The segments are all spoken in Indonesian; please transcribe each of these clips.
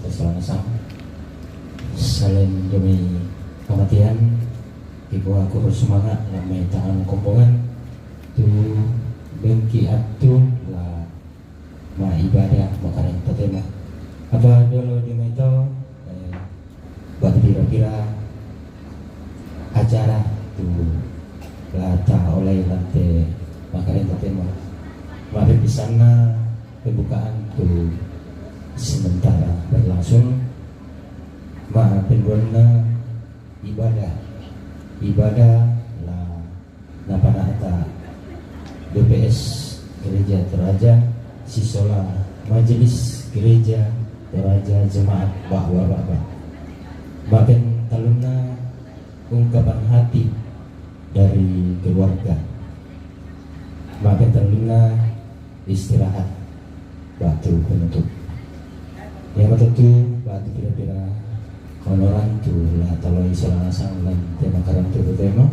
kita selang-sang selain demi kematian ibu aku bersemangat lamai tangan kompongan tu bengki atu lah ma ibadah makanan tatema apa dulu di itu buat pira-pira acara tu lata oleh lantai makanan tatema mari di sana pembukaan tu sementara berlangsung maafin warna ibadah lah napanata DPS Gereja Toraja Sisola Majelis Gereja Toraja Jemaat Bahwa maafin taluna ungkapan hati dari keluarga maafin taluna istirahat batu penutup yang tentu batu kira-kira honoran tu lah taloi selang-sang dan tema karam tu tema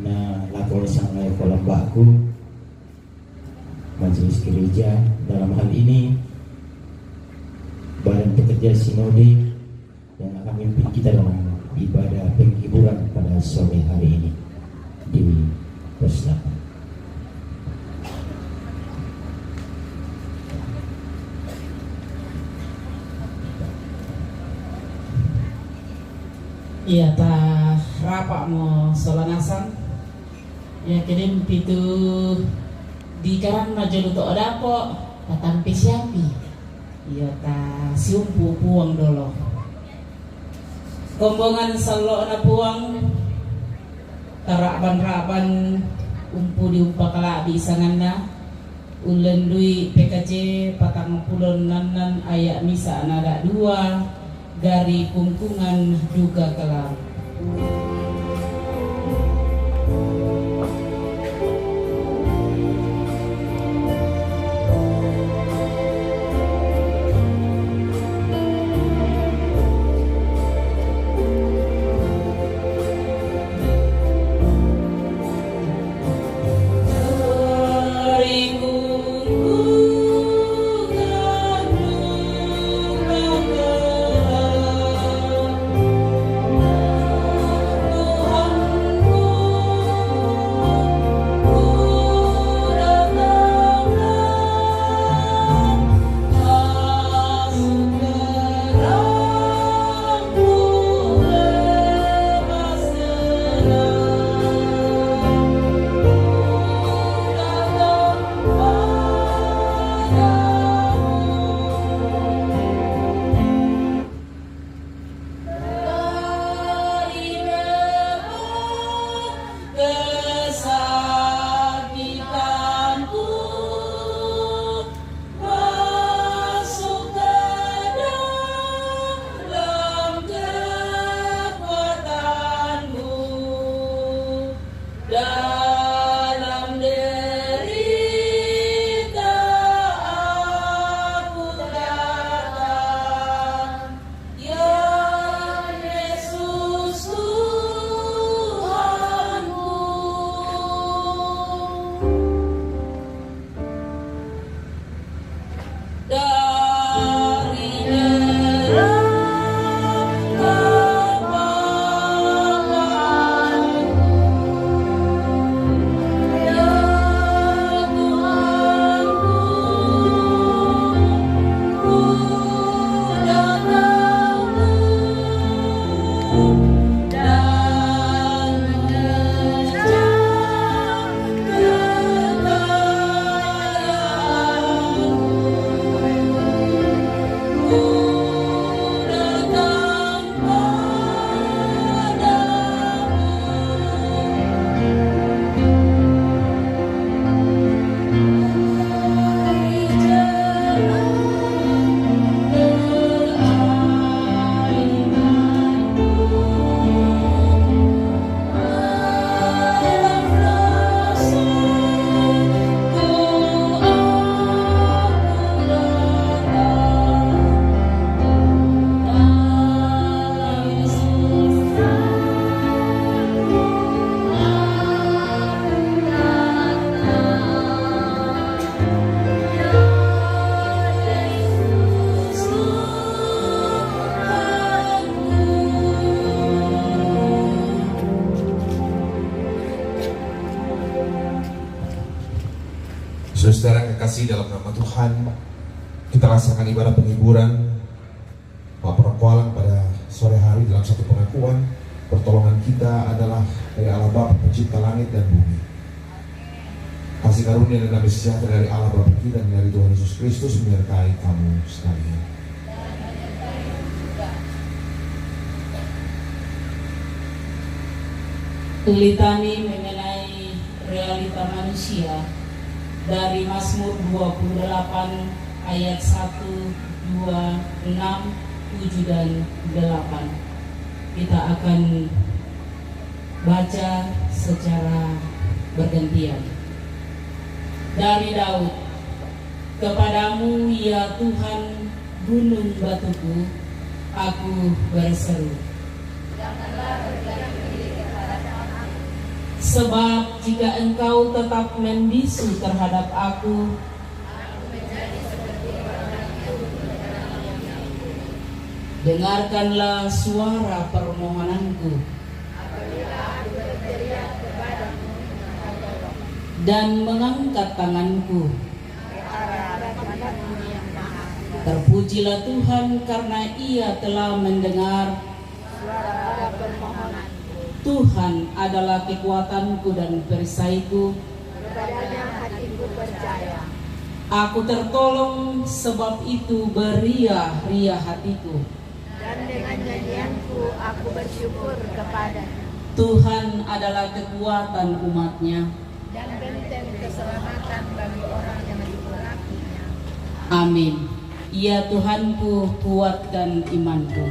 na lapor sang lai kolam baku majelis gereja dalam hal ini badan pekerja sinode yang akan memimpin kita dalam ibadah penghiburan pada sore hari ini di Persilapan. Iya ta rapak mo solanasan ya kirim pitu di karang najolu to odapo patampi siapi iya ta siumpu puang dolo kombongan salo na puang taraban umpu di umpa kala bisangan na ulen dui PKJ patang pulon nanan ayak misa nada dua dari kungkungan juga kelar. Thank you. Saudara kekasih dalam nama Tuhan, kita rasakan ibadah penghiburan perkualan pada sore hari dalam satu pengakuan pertolongan kita adalah dari Allah Bapa pencipta langit dan bumi. Kasih karunia dan damai sejahtera dari Allah Bapa kita dan dari Tuhan Yesus Kristus menyertai kamu sekalian. Litani mengenai realita manusia dari Mazmur 28 ayat 1, 2, 6, 7 dan 8. Kita akan baca secara bergantian. Dari Daud, kepadamu ya Tuhan gunung batuku, aku berseru. Sebab jika engkau tetap membisu terhadap aku, dengarkanlah suara permohonanku dan mengangkat tanganku. Terpujilah Tuhan karena Ia telah mendengar. Tuhan adalah kekuatanku dan perisaiku. Kepadanya hatiku percaya. Aku tertolong, sebab itu beria-ria hatiku. Dan dengan nyanyianku aku bersyukur kepadanya. Tuhan adalah kekuatan umatnya. Dan benteng keselamatan bagi orang yang diurapinya. Amin. Ya Tuhanku, kuatkan imanku.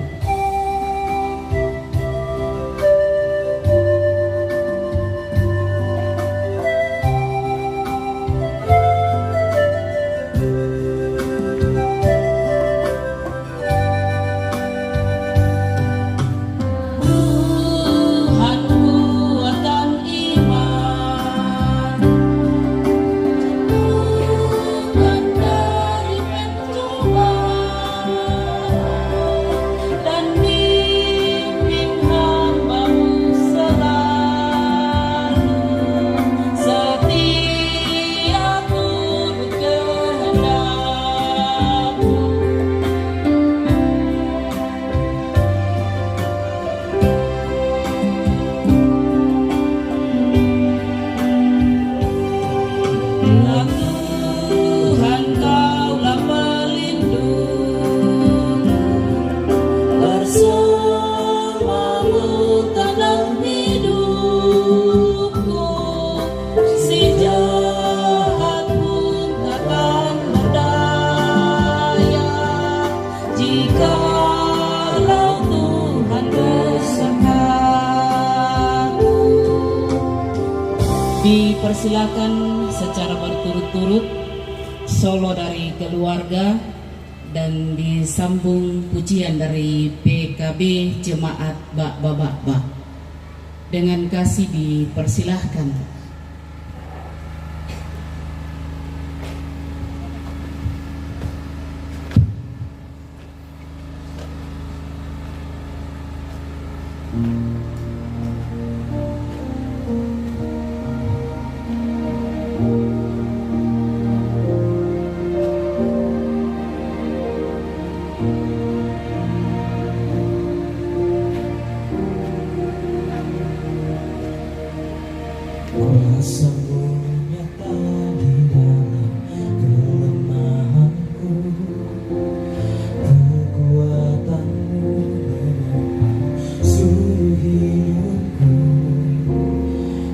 Dipersilakan secara berturut-turut solo dari keluarga dan disambung pujian dari PKB Jemaat Bak. Dengan kasih dipersilahkan. Kuasamu nyata di dalam kelemahanku, kekuatanmu menopang seluruh hidupku.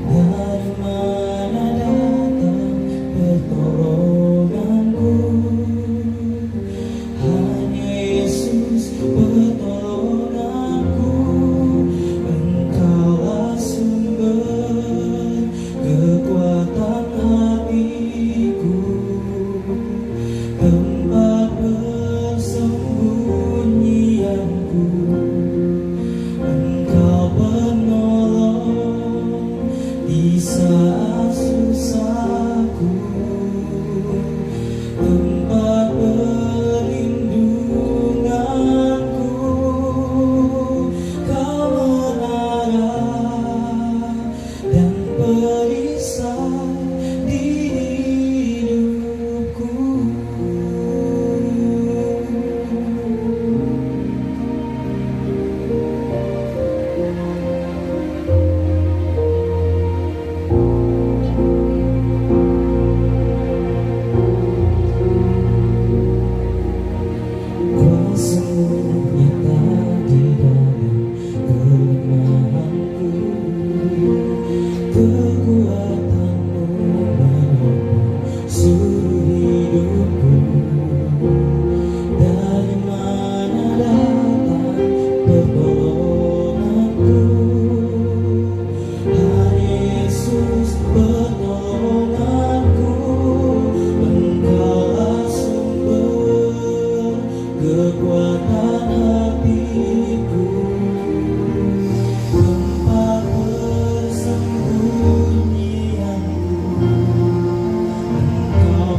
Dari mana datang pertolonganku? Hanya Yesus pertolonganku. Engkaulah sumber kekuatan hatiku, tempat persembunyianku. Engkau penolong di saat susahku, tempat perlindunganku. Kau menara dan perisai di hidupku. seluruh hidupku. Dari mana datang pertolonganku? Hari Yesus pertolonganku, Engkaulah sumber kekuatan hatiku, tempat persembunyianku. Engkau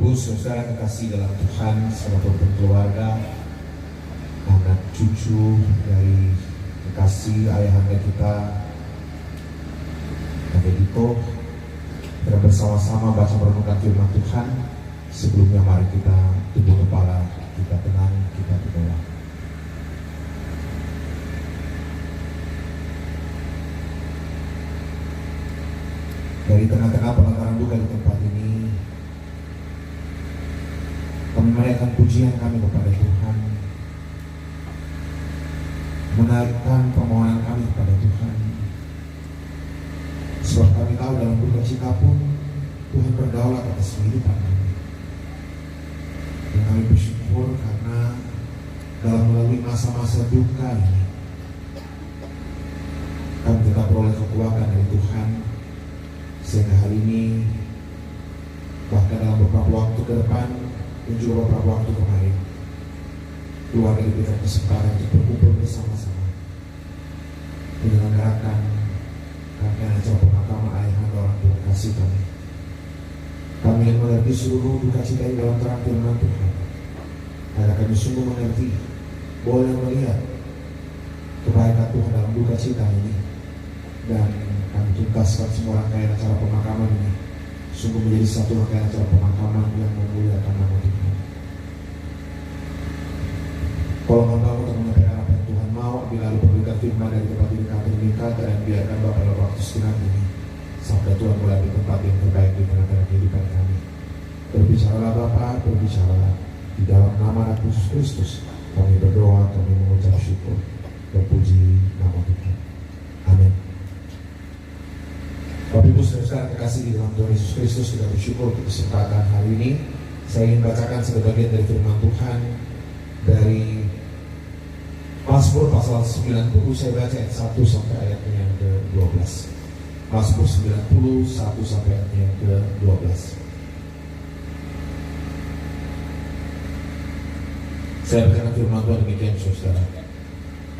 Ibu, saudara kekasih dalam Tuhan, seluruh keluarga, anak cucu dari kekasih ayahanda kita, Kakek Dito, kita bersama-sama baca merenungkan firman Tuhan. Sebelumnya mari kita tunduk kepala, kita tenang, kita berdoa. Dari tengah-tengah pelataran duka di tempat ini, kami menaikkan pujian kami kepada Tuhan, menaikkan permohonan kami kepada Tuhan. Sebab kami tahu dalam duka cita pun Tuhan berdaulat atas kehidupan kami. Dan kami bersyukur karena dalam melalui masa-masa duka ini kami tetap beroleh kekuatan dari Tuhan, sehingga hari ini bahkan dalam beberapa waktu ke depan dan juga beberapa waktu kemarin keluarga diberikan kesempatan untuk berkumpul bersama-sama menyelenggarakan rangkaian acara pemakaman ayahanda orang tua kasih kami. Kami yang mengerti seluruh duka cita ini dalam terang firman Tuhan, agar kami sungguh mengerti, boleh melihat kebaikan Tuhan dalam duka cita ini, dan kami tuntaskan semua rangkaian acara pemakaman ini sungguh menjadi satu rangkaian acara pemakaman yang memuliakan nama Tuhan. Kalau hamba untuk menyampaikan apa yang Tuhan mau, bila lalu memberikan firman dari tempat ini kami meningkat, dan biarkan Bapak dalam waktu sejenak ini sabda Tuhan mulai di tempat yang terbaik di tengah-tengah kehidupan kami. Berbicaralah Bapa, berbicaralah di dalam nama Anak Yesus Kristus. Kami berdoa, kami mengucap syukur, berpuji nama Tuhan. Amin. Bapak Ibu saudara kekasih di dalam Tuhan Yesus Kristus, kita bersyukur untuk kesempatan hari ini. Saya ingin bacakan sebagian dari firman Tuhan dari Mazmur pasal 90. Saya baca ayat 1 sampai ayatnya yang ke-12. Mazmur 90, 1 sampai ayatnya yang ke-12. Saya bacakan firman Tuhan demikian saudara.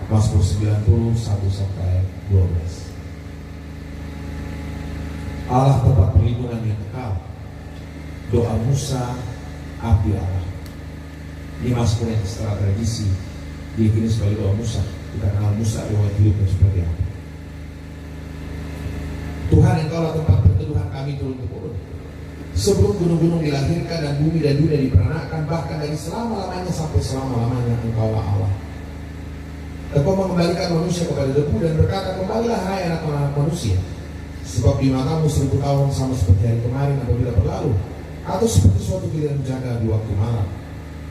Mazmur 90, 1 sampai 12. Allah tempat perlindungan yang kekal, doa Musa, abdi Allah. Ini Mazmur yang setelah tradisi diakini sebagai doa Musa. Kita kenal Musa riwayat hidupnya seperti apa. Tuhan, Engkaulah tempat perteduhan kami turun-temurun. Sebelum gunung-gunung dilahirkan dan bumi dan dunia diperanakan, bahkan dari selama-lamanya sampai selama-lamanya, Engkaulah Allah. Engkau mengembalikan manusia kepada debu dan berkata, kembalilah hai anak-anak manusia, sebab di matamu 1000 tahun sama seperti hari kemarin apabila berlalu, atau seperti suatu giliran jaga di waktu malam.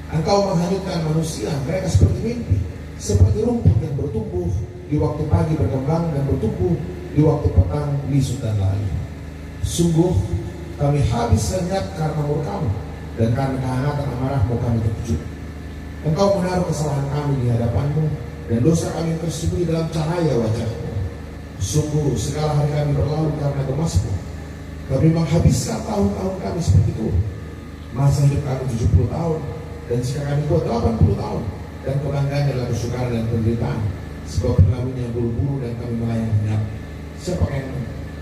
Engkau menghanyutkan manusia, mereka seperti mimpi, seperti rumput yang bertumbuh di waktu pagi berkembang dan bertumbuh di waktu petang lisut dan layu. Sungguh kami habis lenyap karena murka-Mu, dan karena kehangatan amarah-Mu kami terkejut. Engkau menaruh kesalahan kami di hadapan-Mu, dan dosa kami tersembunyi dalam cahaya wajah-Mu. Sungguh segala hari kami berlalu karena gemas-Mu. Kami menghabiskan tahun-tahun kami seperti itu. Masa hidup kami 70 tahun, dan jika kami tua 80 tahun, dan kebanggaan adalah kesukaran dan penderitaan, sebab berlalunya buru-buru dan kami melayang lenyap. Siapa yang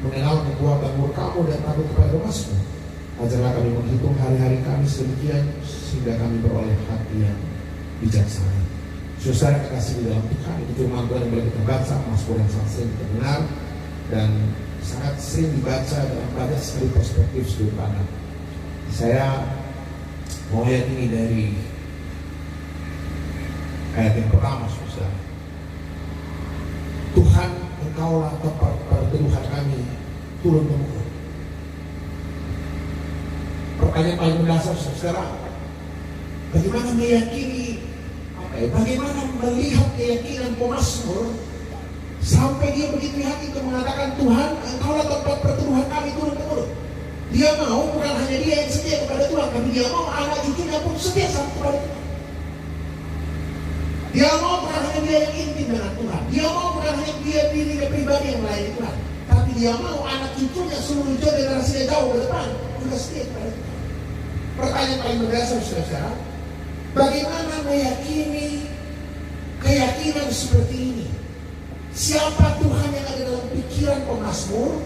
mengenal kekuatan murka-Mu dan takut kepada gemas-Mu? Ajarlah kami menghitung hari-hari kami sedemikian, sehingga kami beroleh hati yang bijaksana. Saudara kekasih di dalam Tuhan, itu firman Tuhan yang boleh kita baca, Mazmur yang sangat sering kita dengar dan sangat sering dibaca dalam banyak sekali perspektif sudut pandang. Saya mau yakini dari ayat yang pertama, saudara. Tuhan, Engkaulah tempat perteduhan kami turun-temurun. Pertanyaan paling mendasar, saudara, bagaimana meyakini, bagaimana melihat keyakinan pemazmur sampai dia begitu yakin untuk mengatakan, Tuhan, Engkaulah tempat perteduhan kami turun-temurun. Dia mau bukan hanya dia yang setia kepada Tuhan, tapi dia mau anak cucunya pun setia sama kepada Tuhan. Dia mau bukan hanya dia yang intim dengan Tuhan, dia mau bukan hanya dia dirinya pribadi yang melayani Tuhan, tapi dia mau anak cucunya seluruh generasinya jauh ke depan juga setia kepada Tuhan. Pertanyaan paling mendasar, saudara, bagaimana meyakini keyakinan seperti ini? Siapa Tuhan yang ada dalam pikiran pemazmur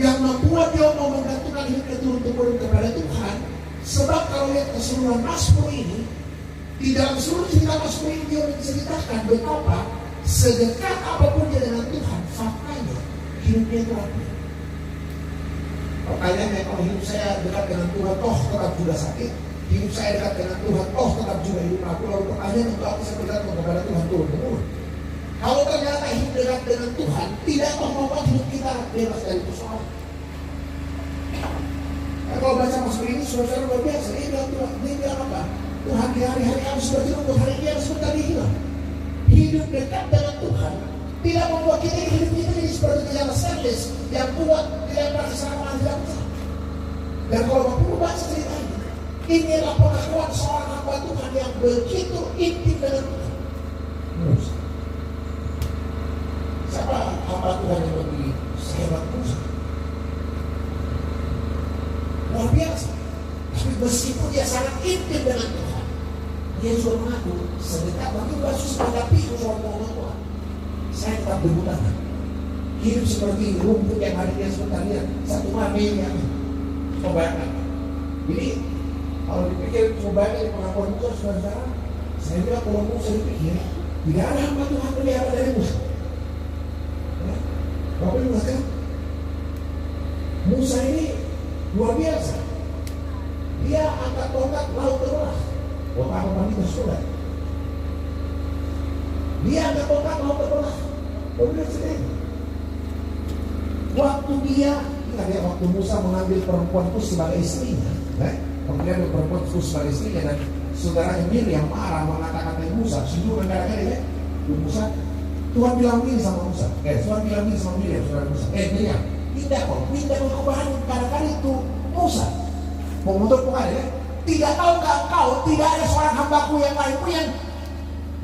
yang membuat dia mau menggantungkan hidupnya turun-temurun kepada Tuhan, Sebab kalau lihat keseluruhan Mazmur ini, di dalam seluruh cerita Mazmur ini dia menceritakan betapa sedekat apapun dia dengan Tuhan, faktanya hidupnya itu rapi. Pertanyaannya, kalau hidup saya dekat dengan Tuhan, toh tetap juga sakit. Hidup saya dekat dengan Tuhan, toh tetap juga hidup aku. Lalu pertanyaan, untuk apa saya bergantung kepada Tuhan turun-temurun? Kalau ternyata hidup dekat dengan Tuhan tidak membuat hidup kita bebas dari persoalan. Nah, kalau baca Mazmur ini saudara luar biasa. Dia bilang apa? Tuhan di hari-hari yang seperti untuk hari ini yang sebentar dia hilang. Hidup dekat dengan Tuhan tidak membuat kita hidup kita jadi seperti jalan stainless yang kuat, tidak merasa sama tidak besar. Dan kalau Bapak baca cerita ini adalah pengakuan seorang hamba Tuhan yang begitu intim dengan Tuhan. Siapa hamba Tuhan yang lebih sehebat Musa? Luar biasa. Tapi meskipun dia sangat intim dengan Tuhan, dia juga mengaku sedekat waktu Yesus menghadapi soal Tuhan. Saya tetap berhutang. Hidup seperti rumput yang hari dia sebentar lihat satu mami yang membayangkan. Jadi kalau dipikir membayangkan di pengakuan Musa, saudara, saya bilang kalau Musa dipikir tidak ada hamba Tuhan lebih hebat dari Musa. Bapak ingat kan? Musa ini luar biasa. Dia angkat tongkat laut terbelah. Bapak apa itu sudah? Dia angkat tongkat laut terbelah. Bapak lihat sendiri. Waktu dia, ingat ya, waktu Musa mengambil perempuan itu sebagai istrinya, kemudian perempuan itu sebagai istrinya dan saudaranya Miriam marah mengata-katai Musa, sejujurnya gara-gara ya, Musa. Tuhan bilang ini sama Musa, Tuhan bilang ini sama Miriam, saudara Musa. Miriam, pindah ke bahan kali itu Musa. Mau untuk bukan ya? Tidak tahukah engkau, tidak ada seorang hambaku yang lain pun yang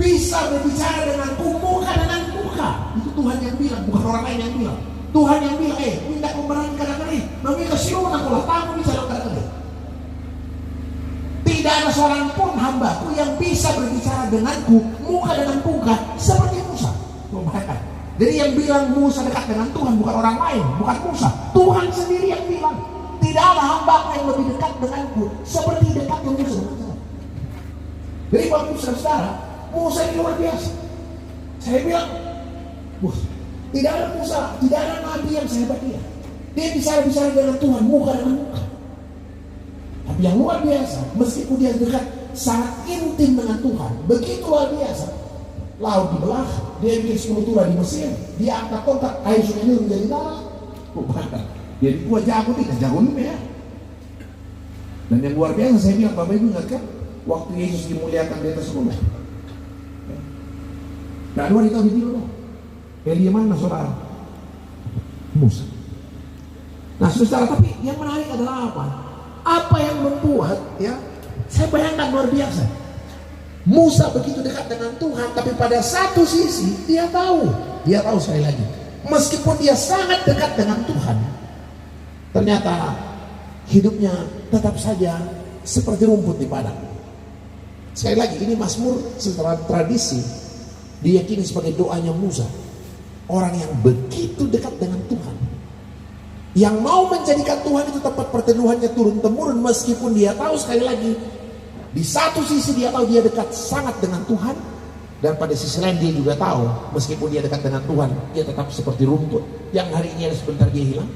bisa berbicara denganku muka dengan muka. Itu Tuhan yang bilang, bukan orang lain yang bilang. Tuhan yang bilang, pindah ke bahan kali, nanti kesiluman aku lah, tamu bisa kali. Tidak ada seorang pun hambaku yang bisa berbicara denganku muka dengan muka seperti Musa. Jadi yang bilang Musa dekat dengan Tuhan bukan orang lain, bukan Musa. Tuhan sendiri yang bilang, tidak ada hamba yang lebih dekat denganku seperti dekatnya Musa dengan Tuhan. Jadi waktu saudara, Musa ini luar biasa. Saya bilang, tidak ada Musa, tidak ada nabi yang sehebat dia. Dia bisa bicara dengan Tuhan muka dengan muka. Tapi yang luar biasa, meskipun dia dekat sangat intim dengan Tuhan, begitu luar biasa. Laut dibelah, dia bikin 10 tura di Mesir, dia angkat tongkat, air sungai Nil menjadi darah. Jadi gua jago tidak jago nih ya. Dan yang luar biasa saya bilang, Bapak Ibu ingat kan, waktu Yesus dimuliakan di atas gunung. Nah, dua ditahu di dulu. Elia mana saudara? Musa. Nah, saudara, tapi yang menarik adalah apa? Apa yang membuat ya? Saya bayangkan luar biasa. Musa begitu dekat dengan Tuhan, tapi pada satu sisi dia tahu sekali lagi, meskipun dia sangat dekat dengan Tuhan, ternyata hidupnya tetap saja seperti rumput di padang. Sekali lagi, ini Mazmur secara tradisi diyakini sebagai doanya Musa, orang yang begitu dekat dengan Tuhan, yang mau menjadikan Tuhan itu tempat perteduhannya turun-temurun, meskipun dia tahu sekali lagi, di satu sisi dia tahu dia dekat sangat dengan Tuhan, dan pada sisi lain dia juga tahu meskipun dia dekat dengan Tuhan, dia tetap seperti rumput yang hari ini ada sebentar dia hilang.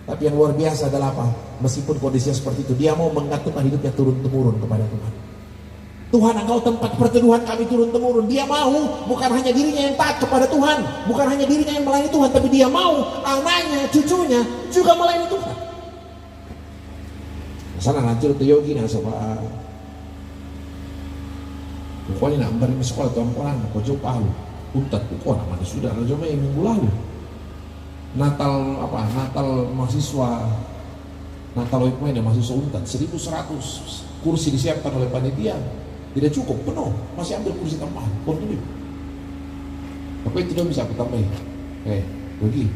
Tapi yang luar biasa adalah apa? Meskipun kondisinya seperti itu, dia mau menggantungkan hidupnya turun-temurun kepada Tuhan. Tuhan, engkau tempat perteduhan kami turun-temurun. Dia mau, bukan hanya dirinya yang taat kepada Tuhan, bukan hanya dirinya yang melayani Tuhan, tapi dia mau anaknya, cucunya juga melayani Tuhan. Sana lanjut ke yogi na sobat. Pokoknya nak beri sekolah tuan orang, kau jauh palu, untat pokok nama sudah. Raja Mei minggu lalu, Natal mahasiswa, Natal Wikmen mahasiswa untat 1.100 kursi disiapkan oleh panitia, tidak cukup penuh, masih ambil kursi tambahan, portfolio. Apa itu tidak bisa aku tambahin? Pergi.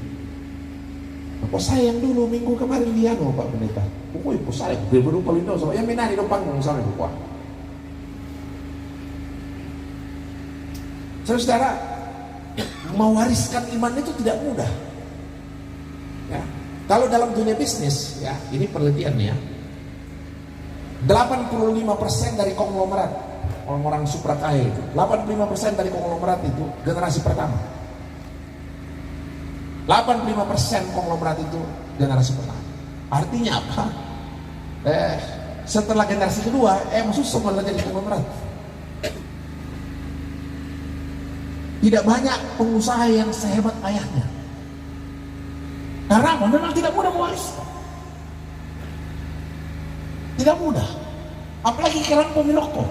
Apa sayang dulu minggu kemarin dia Pak Pendeta. Pokoknya sayang, berburu palindo sama yang menari di panggung sana pokoknya. Saudara, mewariskan iman itu tidak mudah. Ya, kalau dalam dunia bisnis, ya ini penelitiannya, 85% dari konglomerat, orang-orang super kaya itu, 85% dari konglomerat itu generasi pertama. 85% konglomerat itu generasi pertama. Artinya apa? Setelah generasi kedua, susah malah jadi konglomerat. Tidak banyak pengusaha yang sehebat ayahnya. Karena memang tidak mudah mewariskan. Tidak mudah. Apalagi kerang pemiloko.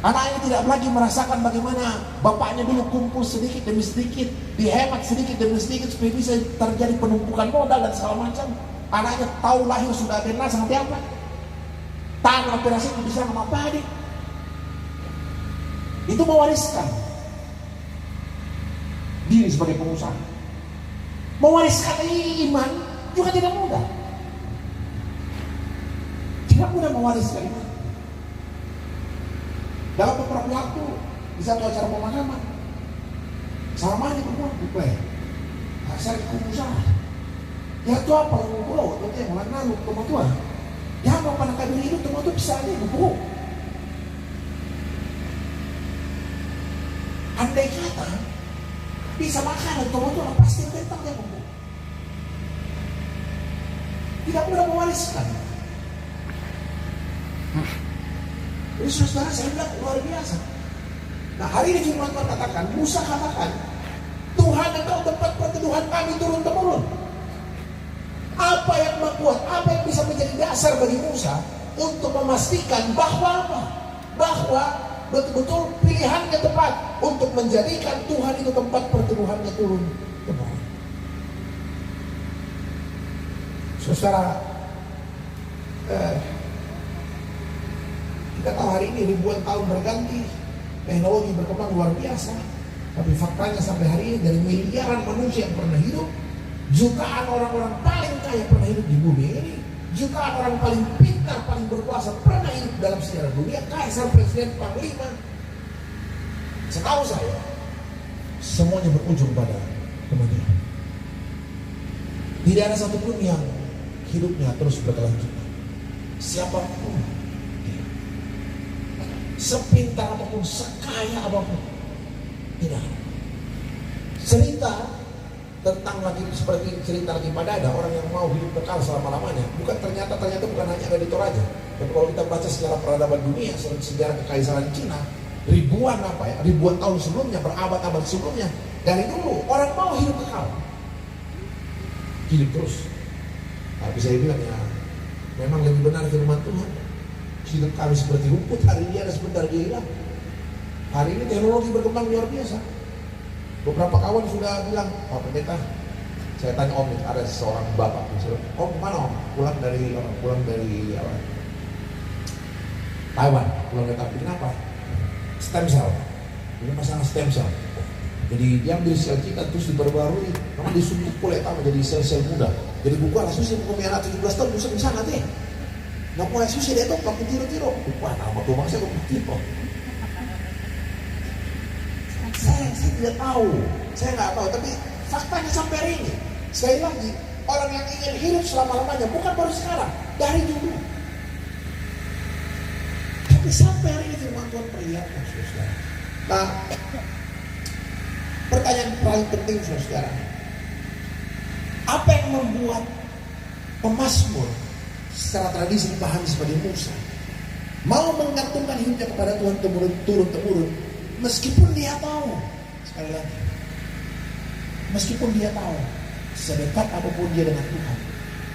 Anaknya tidak lagi merasakan bagaimana bapaknya dulu kumpul sedikit demi sedikit, dihemat sedikit demi sedikit supaya bisa terjadi penumpukan modal dan segala macam. Anaknya tahu lahir sudah ada nasi seperti apa. Tanah operasi itu bisa sama padi. Itu mewariskan diri sebagai pengusaha. Mewariskan iman juga tidak mudah. Tidak mudah mewariskan iman. Dalam beberapa waktu di satu acara pemakaman, sama di perempuan bukan, saya di pengusaha. Ya tu apa yang pulau, tu yang mana lu teman tua. Ya mau pada kabin hidup teman tu bisa aja buku. Andai kata bisa makan teman tu pasti tentang dia buku. Tidak mudah mewariskan. Jadi saudara saya bilang luar biasa. Nah hari ini firman Tuhan katakan, Musa katakan, Tuhan engkau tempat perteduhan kami turun temurun. Apa yang membuat, apa yang bisa menjadi dasar bagi Musa untuk memastikan bahwa apa? Bahwa betul-betul pilihannya tepat untuk menjadikan Tuhan itu tempat perteduhannya turun temurun. Saudara, kita tahu hari ini ribuan tahun berganti, teknologi berkembang luar biasa, tapi faktanya sampai hari ini dari miliaran manusia yang pernah hidup, jutaan orang-orang paling kaya pernah hidup di bumi ini, jutaan orang paling pintar, paling berkuasa pernah hidup dalam sejarah dunia, kaisar, presiden, panglima. Setahu saya, semuanya berujung pada kematian. Tidak ada satupun yang hidupnya terus berkelanjutan. Siapapun, sepintar apapun, sekaya apapun, tidak. Cerita tentang lagi seperti cerita lagi pada ada orang yang mau hidup kekal selama-lamanya. Ternyata bukan hanya ada di Toraja. Tapi kalau kita baca sejarah peradaban dunia, sejarah kekaisaran Cina, ribuan tahun sebelumnya, berabad-abad sebelumnya, dari dulu orang mau hidup kekal, hidup terus. Tapi saya bilang ya, memang lebih benar firman Tuhan. Hidup kami seperti rumput, hari ini ada sebentar dia hilang. Hari ini teknologi berkembang luar biasa. Beberapa kawan sudah bilang, Pak Pendeta, saya tanya Om, ada seorang bapak, Om mana Om? Pulang dari Taiwan, pulang dari Taiwan. Kenapa? Stem cell. Ini masalah stem cell. Jadi dia ambil sel kita terus diperbarui, namun disuntik kulit menjadi sel-sel muda. Jadi buku anak susi buku anak 17 tahun bisa bisa nanti. Nggak mulai susi dia tuh pakai tiro-tiro. Wah, nama tuh bang saya kok tiro. Saya tidak tahu, saya nggak tahu. Tapi faktanya sampai hari ini, sekali lagi orang yang ingin hidup selama-lamanya bukan baru sekarang, dari dulu. Tapi sampai hari ini firman Tuhan perlihatkan, saudara. Nah, pertanyaan paling penting, saudara, apa yang membuat pemazmur secara tradisi dipahami sebagai Musa mau menggantungkan hidupnya kepada Tuhan turun-temurun, meskipun dia tahu, sekali lagi, meskipun dia tahu sedekat apapun dia dengan Tuhan,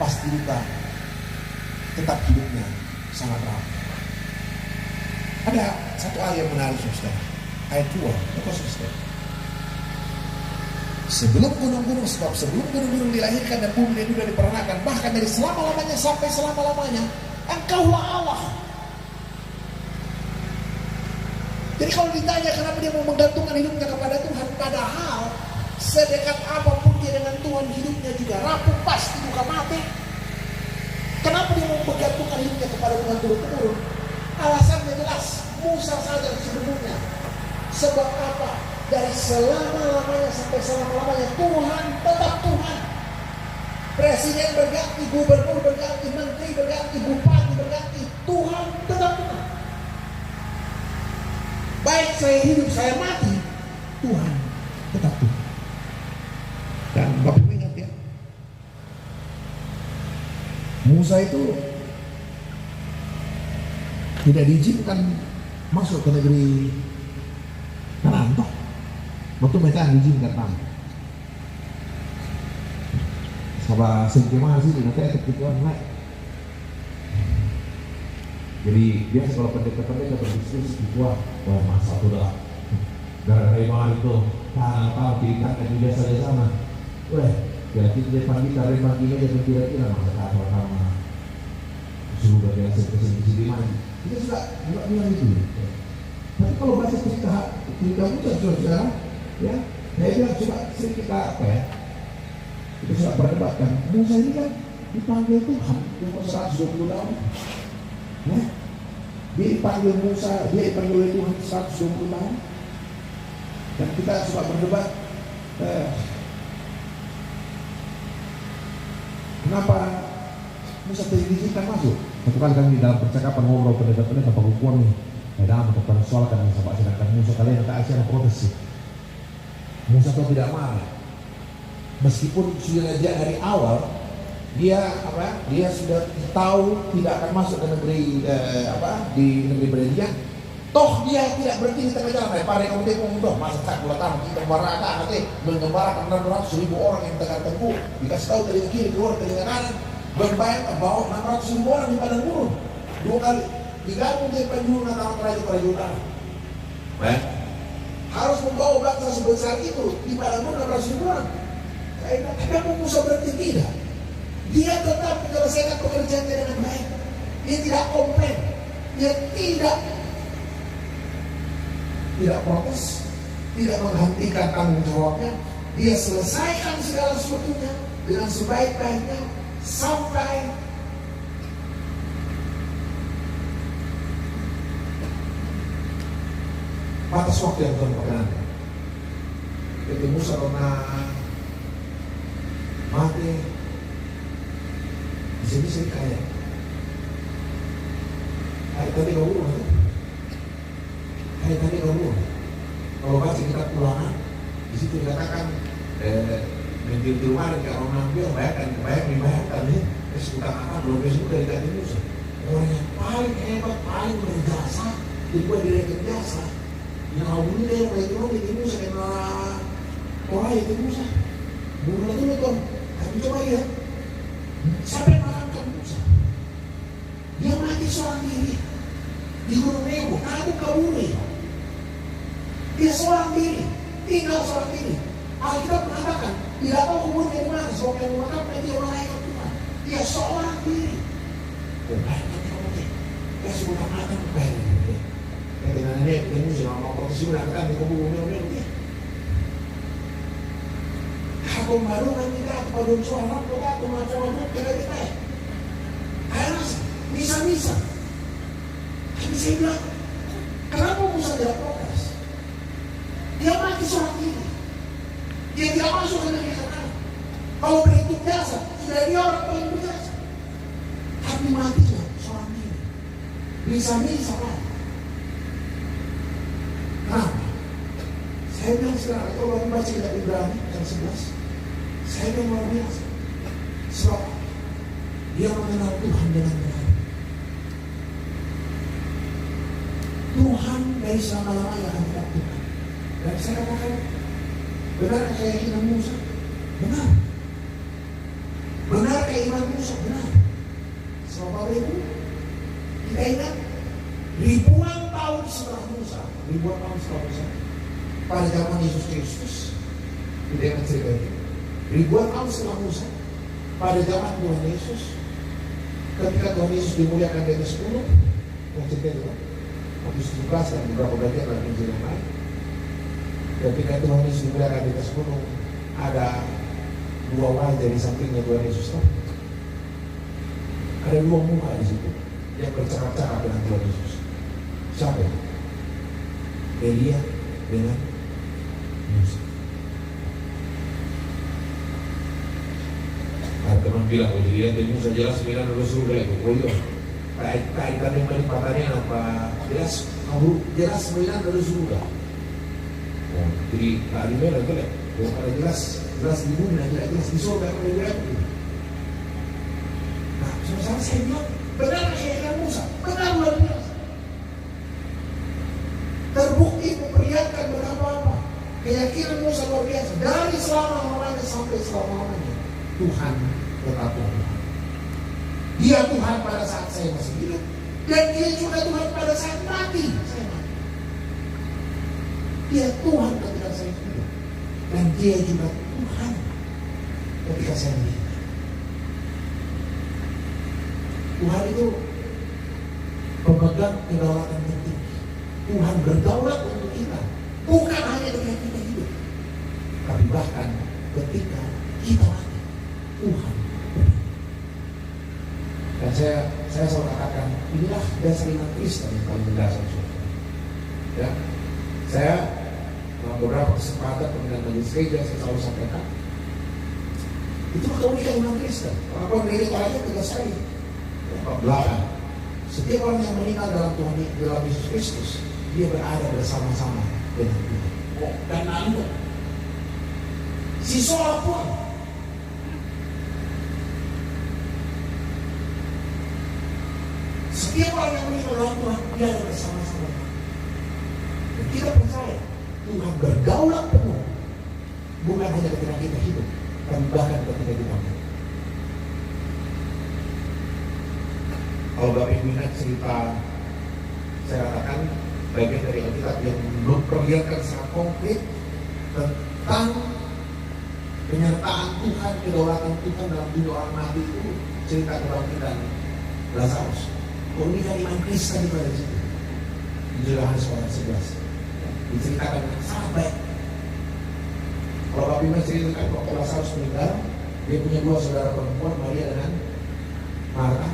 pasti juga tetap hidupnya sangat rapuh. Ada satu ayat yang menarik, saudara, ayat 2, saudara. Sebelum gunung-gunung dilahirkan dan bumi dan dunia diperanakan, bahkan dari selama-lamanya sampai selama-lamanya, Engkaulah Allah. Jadi kalau ditanya kenapa dia mau menggantungkan hidupnya kepada Tuhan, padahal sedekat apapun dia dengan Tuhan, hidupnya juga rapuh, pasti bukan mati. Kenapa dia mau menggantungkan hidupnya kepada Tuhan turun-temurun? Alasannya jelas, Musa saja sebelumnya. Sebab apa? Dari selama-lamanya sampai selama-lamanya Tuhan tetap Tuhan. Presiden berganti, gubernur berganti, menteri berganti, bupati berganti, Tuhan tetap Tuhan. Baik saya hidup, saya mati, Tuhan tetap Tuhan. Dan Bapak ingat ya, Musa itu tidak diizinkan masuk ke negeri Kanaan toh. Waktu mereka diizinkan masuk. Sama sengkema sih, nanti ada kebutuhan naik. Jadi biasa kalau pendeta-pendeta berbisnis dibuat, wah masa tuh dah. Gara-gara iman itu, tahu kirikan kan biasa di sana. Weh, ya kita depan kita remagi aja kira-kira masa kata sama. Sudah biasa kesini mandi. Kita sudah bilang itu. Tapi kalau baca cerita Musa saudara, ya, saya bilang coba sering kita apa ya? Kita sudah perdebatkan. Musa ini kan dipanggil Tuhan umur 120 tahun. Ya, dia dipanggil Musa, dia dipanggil oleh Tuhan 120 tahun. Dan kita sudah berdebat. Kenapa Musa tidak diizinkan masuk? Satu kali kami dalam percakapan ngobrol pendeta-pendeta pengukuhan nih. Dalam untuk persoalkan yang sama sedangkan Musa kalian tak asyik protes sih. Musa itu tidak marah. Meskipun sudah dari awal dia sudah tahu tidak akan masuk ke negeri di negeri Perjanjian. Toh dia tidak berhenti di tengah jalan. Pada kamu tengok toh masa tak pula tahu kita mengembarakan nanti mengembarakan 600.000 orang yang tengah tengku dikasih tahu telinga kiri keluar telinga kanan. Berbayang bahwa 600.000 orang di padang gurun 2 kali digabung dengan penjuru prajurit. Baik. Harus membawa bangsa sebesar itu di padang gurun 600.000 orang. Tapi apa Musa berarti tidak? Dia tetap menyelesaikan pekerjaannya dengan baik. Dia tidak komplain. Dia tidak protes, tidak menghentikan tanggung jawabnya. Dia selesaikan segala sesuatunya dengan sebaik-baiknya sampai batas waktu yang Tuhan perkenankan. Ketika Musa pernah mati, di sini kaya. Hari tadi kau bunuh itu. Hari tadi kau bunuh. Kalau baca kitab Ulangan, di situ dikatakan menjadi kemarin kalau ngambil bayangkan nih, sebutan apa belum besok dari tadi Musa. Orang yang paling hebat, paling berjasa, dibuat direktur jasa. Yang kau bunuh dia yang baik dulu itu Musa karena orang itu Musa. Bunuh dulu Tuhan. Tapi coba lihat, siapa yang mengangkat Musa? Dia mati seorang diri di Gunung Nebo, kamu kaburi. Dia seorang diri, tinggal seorang diri. Alkitab mengatakan, tidak tahu kuburnya di mana, sebab yang memakamnya dia malaikat Tuhan. Dia seorang diri. Bayangkan kamu deh, dia sebut mengatakan bayangkan. Ketika nenek dia Musa mau proses mengatakan di kuburnya dia. Kung baru nanti kita kepada suara kita kemampuan kita kita akhirnya bisa tapi saya bilang kenapa Musa tidak protes? Dia mati seorang diri, dia tidak masuk ke negeri Kanaan. Kalau berhitung jasa sudah dia orang paling berjasa, tapi matinya seorang diri bisa lah. Kenapa? Saya bilang sekarang kalau membaca kitab Ibrani yang 11, saya bilang luar biasa. Sebab dia mengenal Tuhan dengan benar. Tuhan dari selama-lamanya akan tetap Tuhan. Dan saya katakan, benar keyakinan Musa? Benar. Benar keimanan Musa? Benar. Sebab apa itu? Kita ingat ribuan tahun setelah Musa, pada zaman Yesus Kristus, kita ingat cerita itu. Ribuan tahun setelah Musa, pada zaman Tuhan Yesus, ketika Tuhan Yesus dimuliakan di atas gunung, yang cerita itu, Matius 17 dan beberapa bagian dalam Injil yang lain. Ketika Tuhan Yesus dimuliakan di atas gunung, ada 2 wajah di sampingnya Tuhan Yesus. Ada 2 muka di situ yang bercakap-cakap dengan Tuhan Yesus. Siapa? Elia dengan Musa. Ada teman bilang, oh jadi dia Musa jelas sembilan dulu surga itu. Oh iya, kaitan yang pertanyaan apa? Jelas sembilan dulu surga. Oh, jadi tak ada merah tu lah. Kalau ada jelas di bumi, jelas di surga, kalau dia itu. Nah, sama-sama saya bilang, benar keyakinan Musa, benar luar biasa. Terbukti memperlihatkan betapa apa keyakinan Musa luar biasa. Dari selama-lamanya sampai selama-lamanya Tuhan tetap Tuhan. Dia Tuhan pada saat saya masih hidup, dan dia juga Tuhan pada saat mati. Saya mati. Dia Tuhan ketika saya hidup, dan dia juga Tuhan ketika saya hidup. Tuhan itu pemegang kedaulatan tertinggi. Tuhan berdaulat untuk kita, bukan hanya ketika kita hidup, tapi bahkan ketika kita mati, Tuhan. Dan saya selalu katakan, inilah dasar iman Kristen yang paling mendasar. Ya, saya dalam beberapa kesempatan pemilihan majelis gereja saya selalu sampaikan, itu keunikan iman Kristen. Walaupun gereja lainnya tegas sekali. Belakang, setiap orang yang meninggal dalam Tuhan, dalam Yesus Kristus, dia berada bersama-sama dengan Tuhan. Oh, dan anda, si Sola pun setiap orang yang meninggal dalam Tuhan, dia ada bersama-sama. Dan kita percaya Tuhan berdaulat penuh, bukan hanya ketika kita hidup, tapi bahkan ketika kita mati. Kalau Bapak Ibu ingat cerita, saya katakan bagian dari Alkitab yang memperlihatkan sangat konkret tentang penyertaan Tuhan, kedaulatan Tuhan dalam dunia orang mati itu, cerita kebangkitan Lazarus. Keunikan iman Kristen itu ada di situ. Di Yohanes 11 diceritakan dengan sangat baik. Kalau Bapak Ibu ceritakan waktu Lazarus meninggal, dia punya dua saudara perempuan, Maria dengan Marta.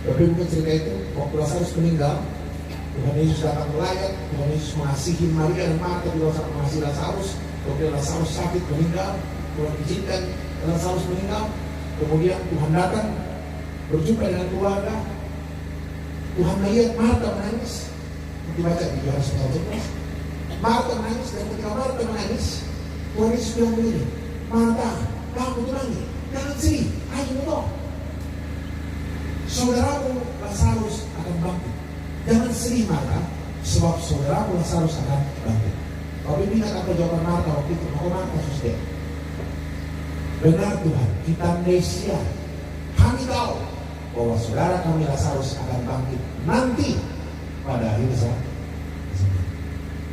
Bapak Ibu cerita itu, waktu Lazarus meninggal, Tuhan Yesus datang melayat, Tuhan Yesus mengasihi Maria dan Marta, juga sangat mengasihi Lazarus. Kemudian Lazarus sakit meninggal, Tuhan izinkan Lazarus meninggal. Kemudian Tuhan datang berjumpa dengan keluarga. Tuhan melihat Marta menangis. Dibaca di Yohanes 11. Marta menangis, dan ketika Marta menangis, Tuhan Yesus bilang begini, Marta, kamu tenang, jangan sedih, ayo dong. Saudaramu Lazarus akan bangkit. Jangan sedih Marta, sebab saudaramu Lazarus akan bangkit. Tapi ingat apa jawaban Marta waktu itu? Maka Marta sudah. Benar Tuhan, kita amnesia. Kami tahu bahwa saudara kami Lazarus akan bangkit nanti pada akhir zaman.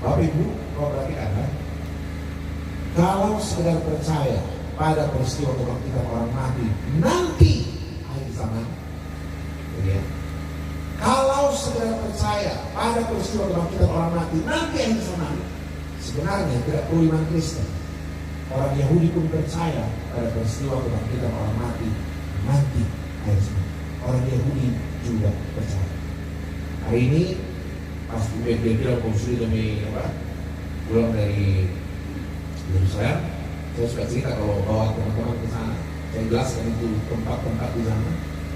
Bapak Ibu, kau perhatikan kan? Kalau sekedar percaya pada peristiwa kebangkitan orang mati nanti akhir zaman, ya. Kalau sekedar percaya pada peristiwa kebangkitan orang mati nanti akhir zaman, sebenarnya tidak perlu iman Kristen. Orang Yahudi pun percaya pada peristiwa kebangkitan orang mati nanti akhir zaman. Orang Yahudi juga percaya. Hari ini pas dia bilang konsul demi pulang dari Yerusalem, saya suka cerita kalau bawa teman-teman ke sana, saya jelaskan itu tempat-tempat di sana.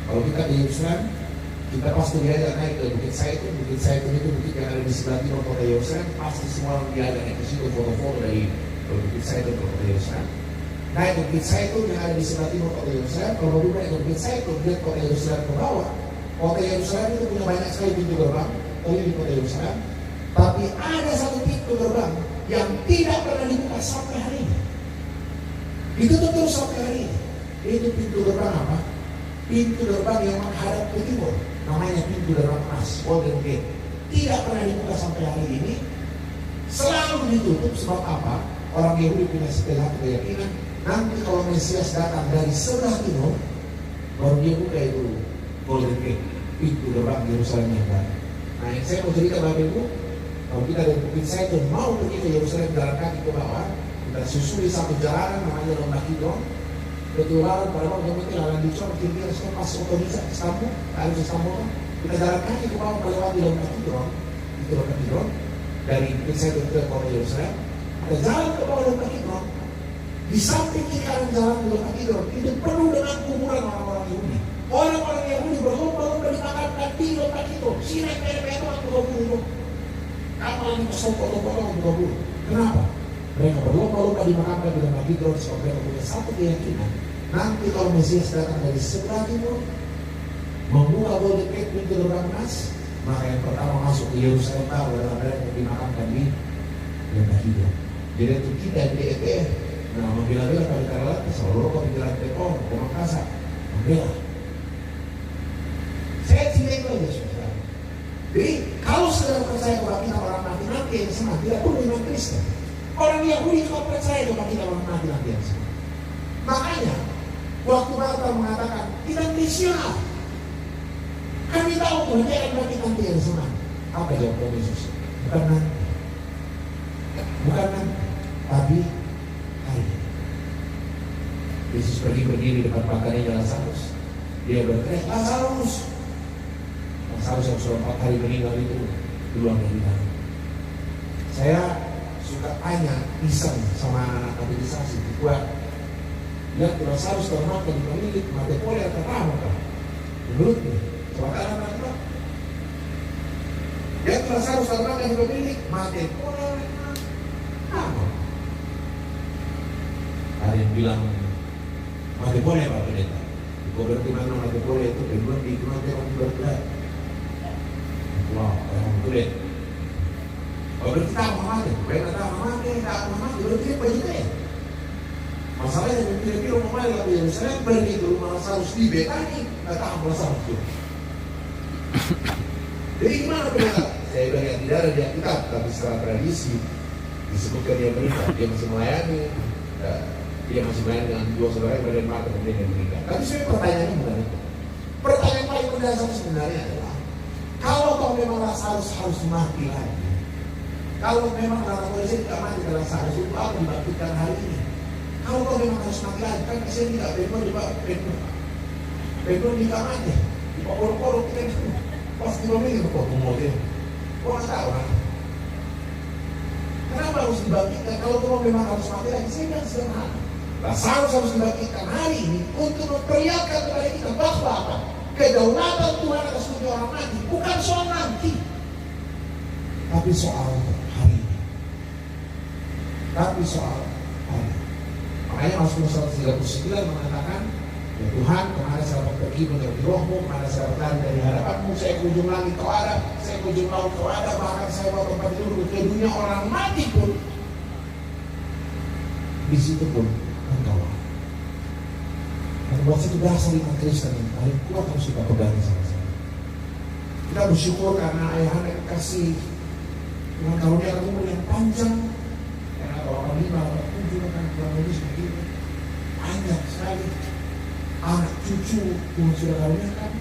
Kalau kita di Yerusalem, kita pasti diajak naik ke Bukit Zaitun. Bukit Zaitun itu bukit yang ada di sebelah timur kota Yerusalem. Pasti semua orang diajak naik ke situ foto-foto dari Bukit Zaitun ke kota Yerusalem. Naik ke Bukit Zaitun yang ada di sebelah timur kota Yerusalem. Kalau mau naik ke Bukit Zaitun, lihat kota Yerusalem ke bawah. Kota Yerusalem itu punya banyak sekali pintu gerbang, di kota Yerusalem. Tapi ada satu pintu gerbang yang tidak pernah dibuka sampai hari ini. Itu terus sampai hari ini. Itu pintu gerbang apa? Pintu gerbang yang menghadap ke timur. Namanya pintu gerbang emas, Golden Gate. Tidak pernah dibuka sampai hari ini. Selalu ditutup. Sebab apa? Orang Yahudi punya satu keyakinan, nanti kalau Mesias datang dari sebelah timur, baru dia buka itu Golden Gate, pintu gerbang Yerusalem yang baru. Nah, yang saya mau cerita Bapak Ibu, kalau kita dari Bukit Zaitun mau pergi ke Yerusalem jalan kaki ke bawah, kita susuri satu jalanan namanya Lomba Kidron. Keturunan pada waktu itu jalan dicor, kira-kira semua pas otorisasi Istanbul, harus Istanbul. Kita jalan kaki ke bawah melewati Lomba Kidron, itu Lomba Kidron dari Bukit Zaitun ke kota Yerusalem. Kita jalan ke bawah Lomba Kidron, Di samping kiri kanan jalan di Kota Kidron itu penuh dengan kuburan orang-orang Yahudi. Orang-orang Yahudi berlomba-lomba dimakamkan di Kota Kidron. Sini mereka waktu 20. Kapal ini kosong foto-foto 20. Kenapa? Mereka berlomba-lomba dimakamkan di Kota Kidron sebab mereka punya satu keyakinan. Nanti kalau Mesias datang dari sebelah timur, membuka Golden pintu gerbang emas, maka yang pertama masuk ke Yerusalem baru adalah mereka yang dimakamkan di Kota Kidron. Jadi itu kita di ETF. Nah, membela-bela pada kala selalu kau bilang tekor, Makassar, membela. Saya tidak itu aja saudara. Jadi kalau saudara percaya bahwa kita orang mati nanti yang sama, tidak perlu iman Kristen. Orang Yahudi juga percaya bahwa kita orang mati nanti yang sama. Makanya waktu Natal mengatakan kita misional, kami tahu Tuhan dia akan mati nanti yang sama. Apa jawab Tuhan Yesus? Bukan nanti, tapi hari. Yesus pergi berdiri depan pakannya Lazarus. Dia berteriak, Lazarus yang sudah 4 hari meninggal itu keluar dari dalam. Saya suka tanya pisang sama anak-anak katekisasi buat lihat Lazarus termakan di pemilik mati poli atau tahu kan? Menurutnya, coba anak-anak lihat Lazarus termakan di pemilik mati poli apa? Ada yang bilang mati boleh Pak Pendeta. Kau berarti mana mati boleh itu kedua di mati orang berberat. Wow, orang boleh. Kau berarti tak mau mati, mereka tak mau mati, berarti apa juga ya? Masalahnya kira-kira mau mati lagi yang saya pergi ke rumah Lazarus di Betani, tak tahu Lazarus itu. Jadi gimana Pendeta? Saya bilang ya tidak ada di Alkitab, tapi secara tradisi disebutkan dia menikah, dia masih melayani. Dia masih main dengan 2 saudara yang berada mata kemudian dia meninggal. Tapi sebenarnya pertanyaannya bukan itu. Pertanyaan paling mendasar sebenarnya adalah kalau kau memang Lazarus harus mati lagi, kalau memang Lazarus tidak mati dalam Lazarus itu apa dibangkitkan hari ini? Kalau kau memang harus mati lagi, kan saya tidak Pedro nikah mati di pokok-pokok kita itu pasti memilih kok kemudian kau nggak tahu kan? Kenapa harus dibangkitkan? Kalau kau memang harus mati lagi, saya bilang sederhana. Lazarus harus dibangkitkan hari ini untuk memperlihatkan kepada kita bahwa apa? Kedaulatan Tuhan atas dunia orang mati bukan soal nanti, tapi soal hari ini. Makanya Mazmur 139 mengatakan, ya Tuhan, kemana saya dapat pergi menuju rohmu, kemana saya berlari dari hadapanmu, saya ke ujung langit kau ada, saya ke ujung laut kau ada, bahkan saya bawa tempat tidur ke dunia orang mati pun, di situ pun engkau. Dan buat itu dasar iman Kristen yang paling kuat harus kita pegang sama-sama. Kita bersyukur karena ayah anak kasih Tuhan karunia umur yang panjang. Karena orang 5, orang 7 kan kurang lebih seperti itu. Banyak sekali anak cucu Tuhan sudah karuniakan.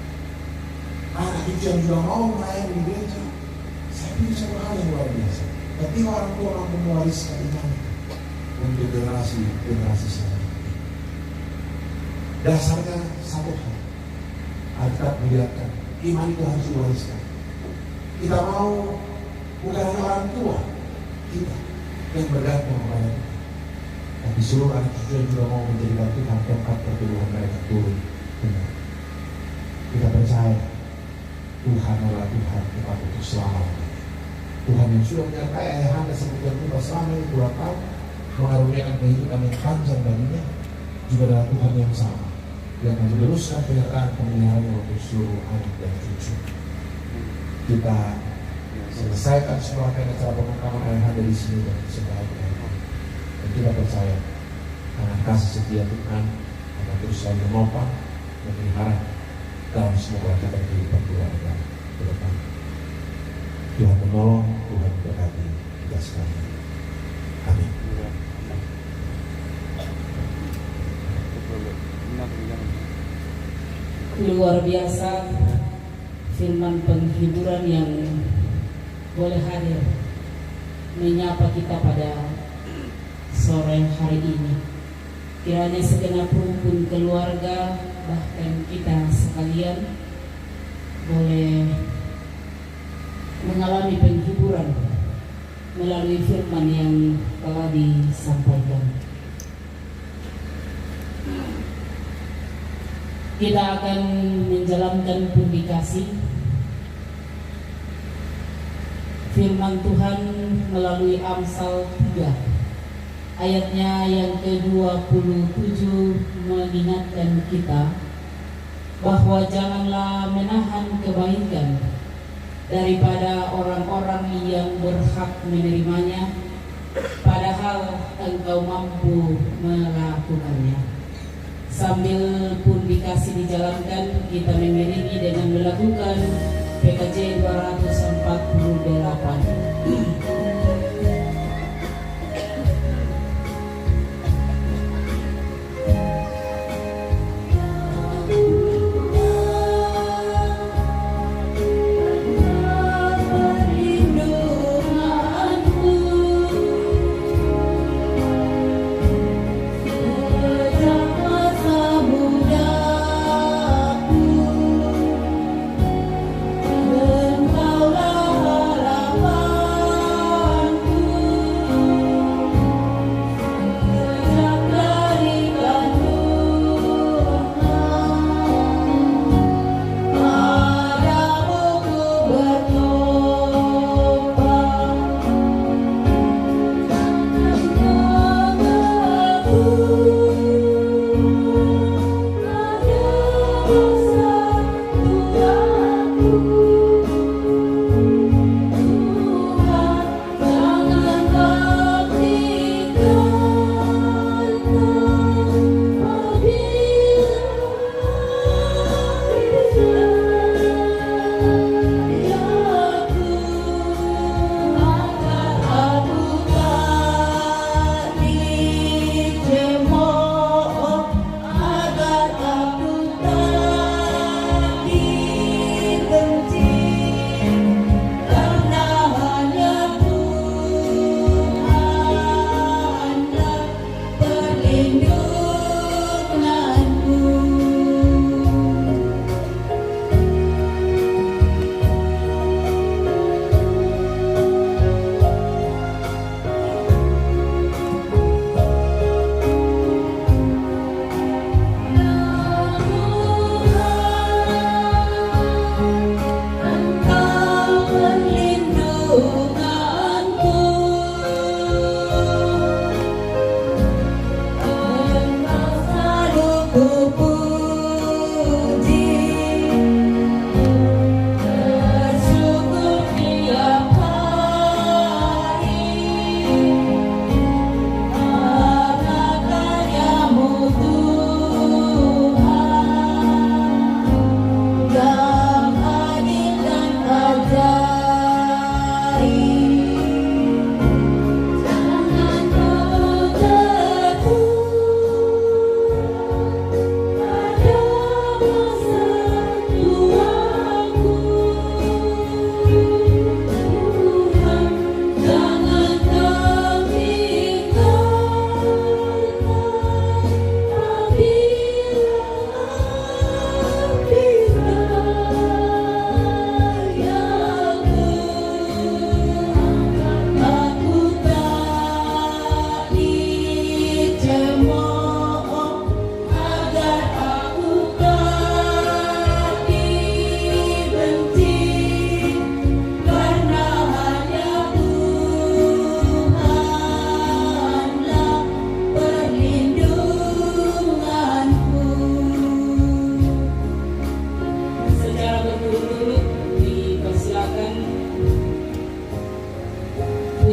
Anak cucu yang sudah mau melayani di gereja. Saya pikir satu hal yang luar biasa. Ketika orang tua mampu mewariskan iman untuk generasi selanjutnya. Dasarnya satu hal, Alkitab melihatkan iman itu harus diwariskan. Kita mau bukan hanya orang tua kita yang bergantung kepada kita, tapi seluruh anak cucu yang juga mau menjadikan Tuhan tempat pertumbuhan mereka turun. Kita percaya Tuhan adalah Tuhan tempat untuk selamanya. Tuhan yang sudah menyertai ayah anda sebagai Tuhan selama ini 2 tahun, mengaruniakan kehidupan yang panjang baginya, juga adalah Tuhan yang sama yang meneruskan penyertaan pemeliharaannya untuk seluruh anak dan cucu. Kita selesaikan semua acara pemakaman ayah anda di sini dan sebaik-baiknya. Dan kita percaya karena kasih setia Tuhan akan terus selalu menopang dan memelihara dalam semua kita kehidupan keluarga ke depan. Tuhan menolong, Tuhan memberkati kita sekalian. Amin. Luar biasa firman penghiburan yang boleh hadir menyapa kita pada sore hari ini. Kiranya segenap rukun keluarga, bahkan kita sekalian boleh mengalami penghiburan melalui firman yang telah disampaikan. kita akan menjalankan publikasi firman Tuhan melalui Amsal 3 ayatnya yang ke-27 mengingatkan kita bahwa janganlah menahan kebaikan daripada orang-orang yang berhak menerimanya, padahal engkau mampu melakukannya. Sambil publikasi dijalankan, kita mengiringi dengan melakukan PKJ 248.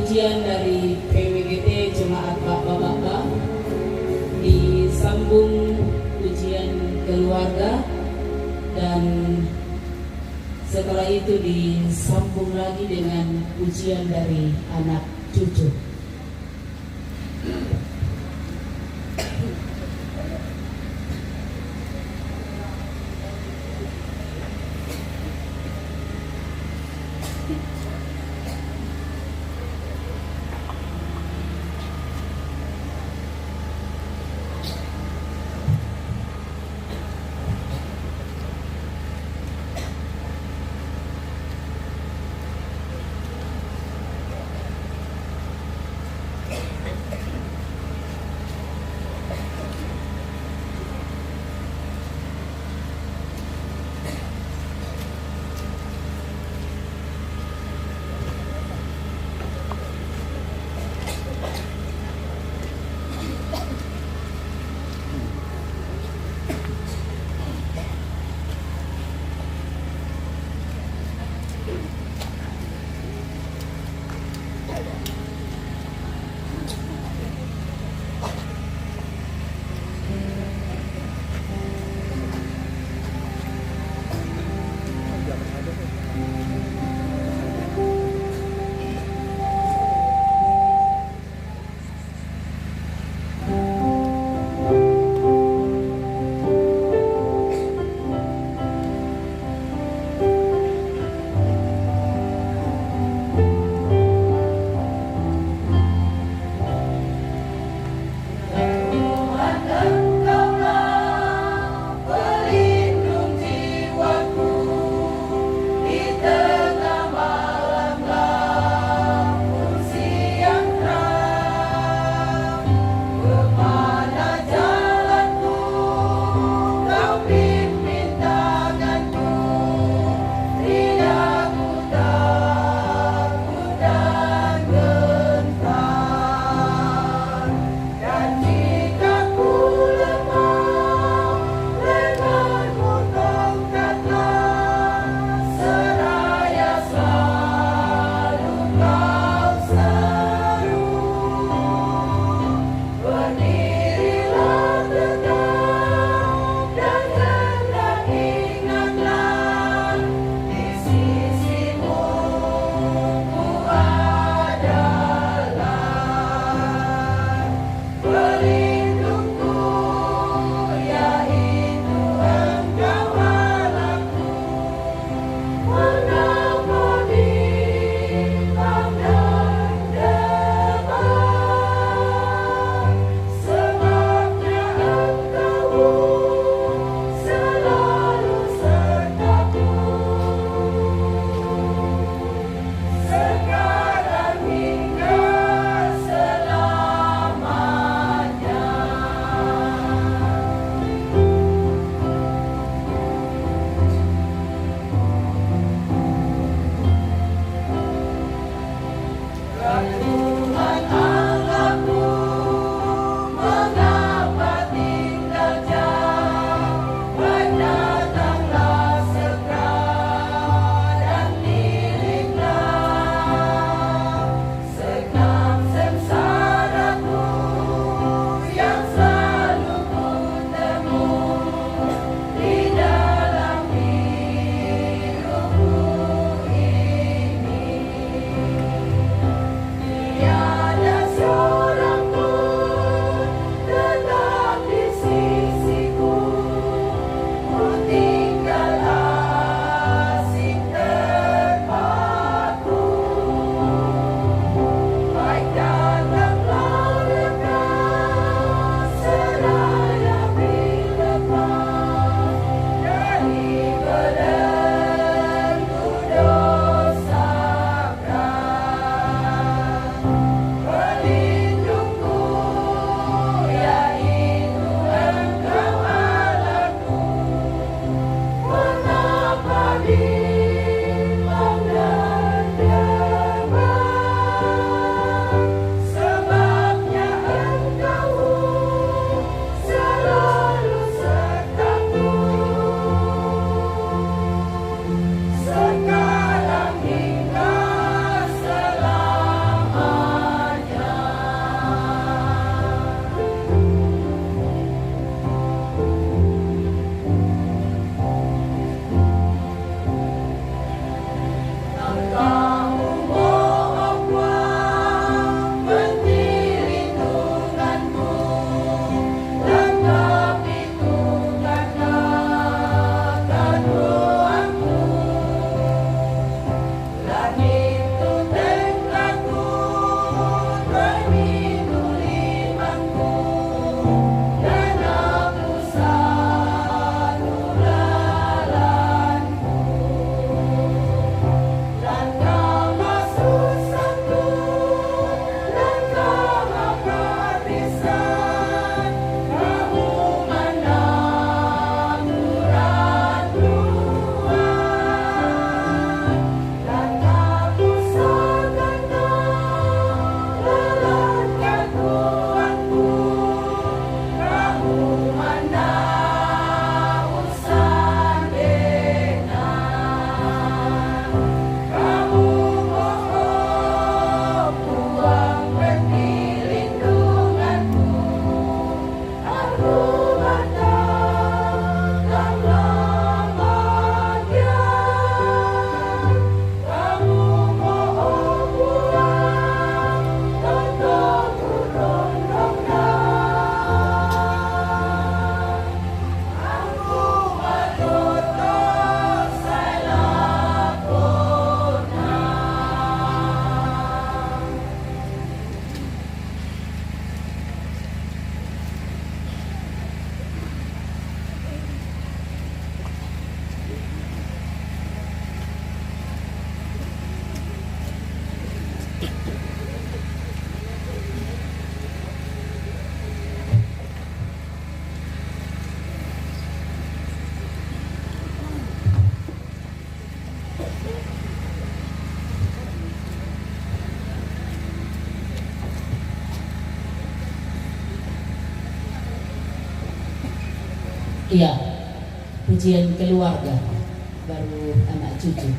Pujian dari PWGT Jemaat Bapak-Bapak, disambung pujian keluarga, dan setelah itu disambung lagi dengan pujian dari anak cucu. setia, pujian keluarga, baru anak cucu.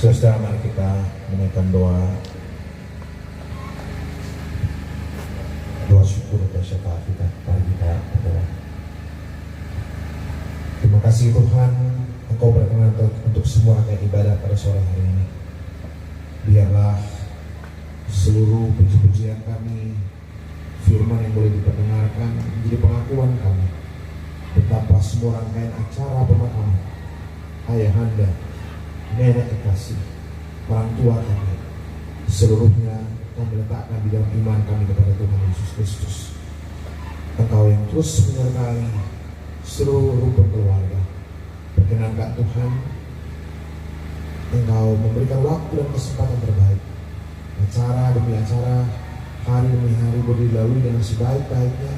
Saudara, mari kita menaikkan doa syukur dan syafaat kita. Mari kita berdoa. Terima kasih Tuhan, Engkau berkenan untuk semua rangkaian ibadah pada sore hari ini. Biarlah seluruh puji-pujian kami, firman yang boleh diperdengarkan menjadi pengakuan kami betapa semua rangkaian acara pemakaman ayahanda, nenek kekasih, orang tua kami, seluruhnya kami letakkan di dalam iman kami kepada Tuhan Yesus Kristus. Engkau yang terus menyertai seluruh keluarga. Perkenankan Tuhan, Engkau memberikan waktu dan kesempatan terbaik. Acara demi acara, hari demi hari boleh dilalui dengan sebaik-baiknya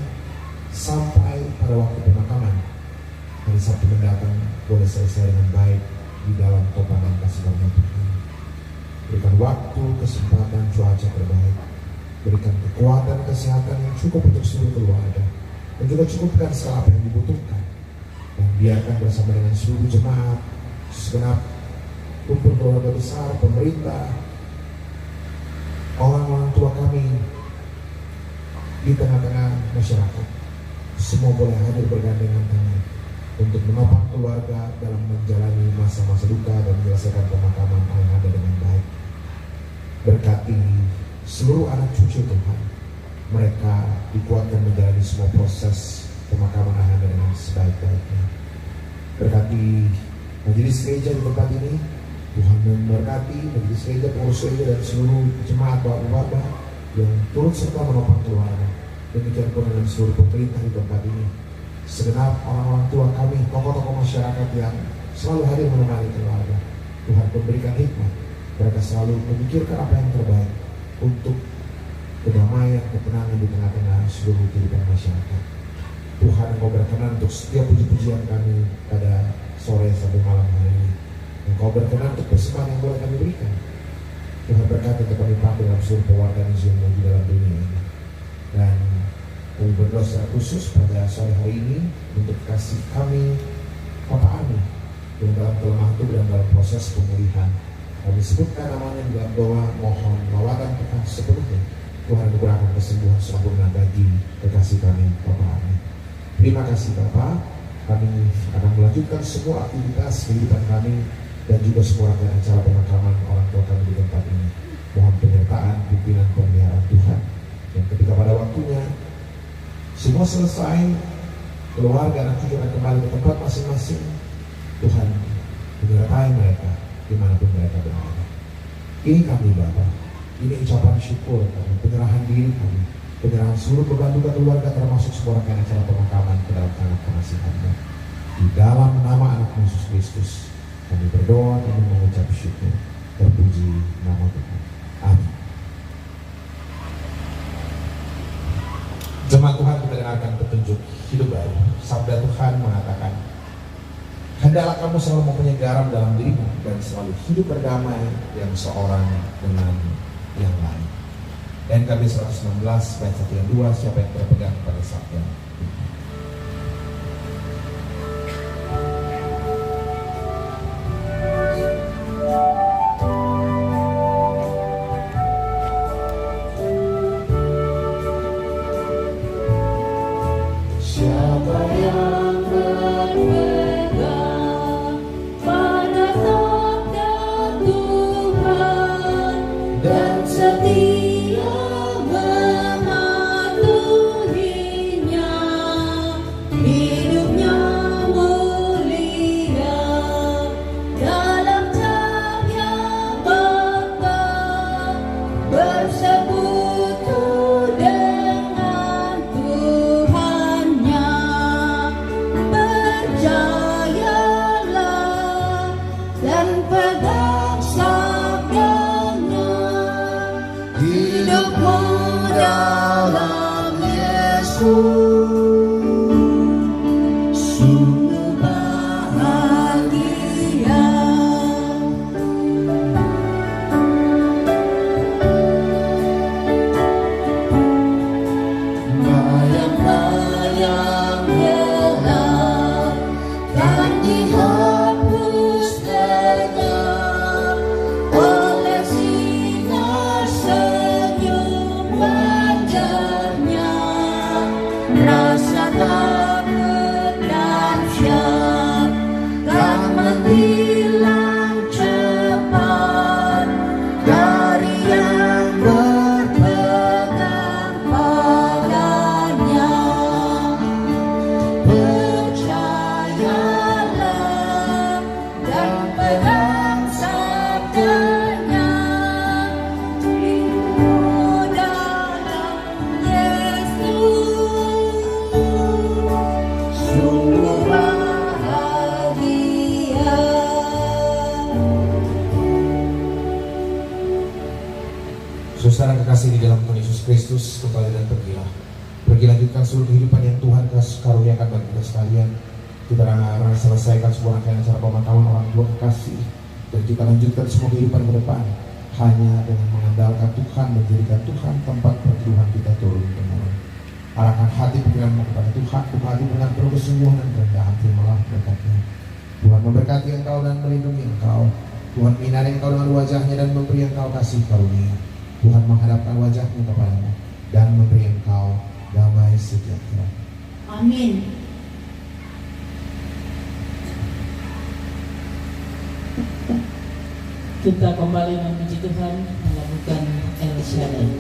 sampai pada waktu pemakaman. Hari Sabtu mendatang boleh selesai dengan baik di dalam topangan kasih karunia Tuhan. Berikan waktu, kesempatan, cuaca terbaik. Berikan kekuatan, kesehatan yang cukup untuk seluruh keluarga. Dan juga cukupkan segala apa yang dibutuhkan. Dan biarkan bersama dengan seluruh jemaat, segenap kumpul keluarga besar, pemerintah, orang-orang tua kami di tengah-tengah masyarakat, semua boleh hadir bergandengan tangan untuk menopang keluarga dalam menjalani masa-masa duka dan menyelesaikan pemakaman yang ada dengan baik. Berkati seluruh anak cucu Tuhan, mereka dikuatkan menjalani semua proses pemakaman yang ada dengan sebaik-baiknya. Berkati majelis gereja di tempat ini, Tuhan memberkati majelis gereja, pengurus gereja dan seluruh jemaat bapak-bapak yang turut serta menopang keluarga. Demikian pun dengan seluruh pemerintah di tempat ini, segenap orang-orang tua kami, tokoh-tokoh masyarakat yang selalu hadir menemani keluarga. Tuhan memberikan hikmat, mereka selalu memikirkan apa yang terbaik untuk kedamaian, ketenangan di tengah-tengah seluruh kehidupan masyarakat. Tuhan, Engkau berkenan untuk setiap puji-pujian kami pada sore sampai malam hari ini. Engkau berkenan untuk persembahan yang boleh kami berikan. Tuhan berkati untuk kami pakai dalam seluruh pewartaan Zoom di dalam dunia ini. Dan kami berdoa secara khusus pada sore hari ini untuk kasih kami Papa Ani yang dalam kelemahan itu dan dalam proses pemulihan. Kami sebutkan namanya di dalam doa, mohon lawatan Tuhan sepenuhnya. Tuhan memberikan kesembuhan sempurna bagi kekasih kami Papa Ani. Terima kasih Bapak. Kami akan melanjutkan semua aktivitas kehidupan kami dan juga semua rangkaian acara pemakaman orang tua kami di tempat ini. Mohon penyertaan pimpinan pemeliharaan Tuhan. Dan ketika pada waktunya semua selesai, keluarga anak cucu akan kembali ke tempat masing-masing, Tuhan menyertai mereka dimanapun mereka berada. Ini kami Bapak, ini ucapan syukur kami, penyerahan diri kami, penyerahan seluruh beban duka keluarga termasuk semua rangkaian acara pemakaman ke dalam tangan kasih Anda. Di dalam nama anak Yesus Kristus kami berdoa, kami mengucap syukur, terpuji nama Tuhan. Amin. Jemaat Tuhan, kita dengarkan petunjuk hidup baru. Sabda Tuhan mengatakan, hendaklah kamu selalu mempunyai garam dalam dirimu dan selalu hidup berdamai yang seorang dengan yang lain. NKB 116 ayat 1 dan 2, siapa yang berpegang pada sabda? hilang cepat dari yang berpegang padanya. Percayalah dan pegang sabdanya, hidup dalam Yesus sungguh bahagia. Saudara kekasih di dalam Tuhan Yesus Kristus, kembali dan pergilah. Pergi lanjutkan seluruh kehidupan yang Tuhan karuniakan bagi kita sekalian. Kita akan selesaikan sebuah rangkaian acara pemakaman orang tua kekasih, dan kita lanjutkan semua kehidupan ke depan hanya dengan mengandalkan Tuhan, menjadikan Tuhan tempat perteduhan kita turun temurun. Arahkan hati pikiranmu kepada Tuhan, buka hati dengan penuh kesungguhan dan kerendahan, terimalah berkatnya. Tuhan memberkati engkau dan melindungi engkau. Tuhan menyinari engkau dengan wajahnya dan memberi engkau kasih karunia. Tuhan menghadapkan wajahnya kepadamu dan memberi engkau damai sejahtera. Amin. Kita kembali memuji Tuhan melakukan El Shaddai.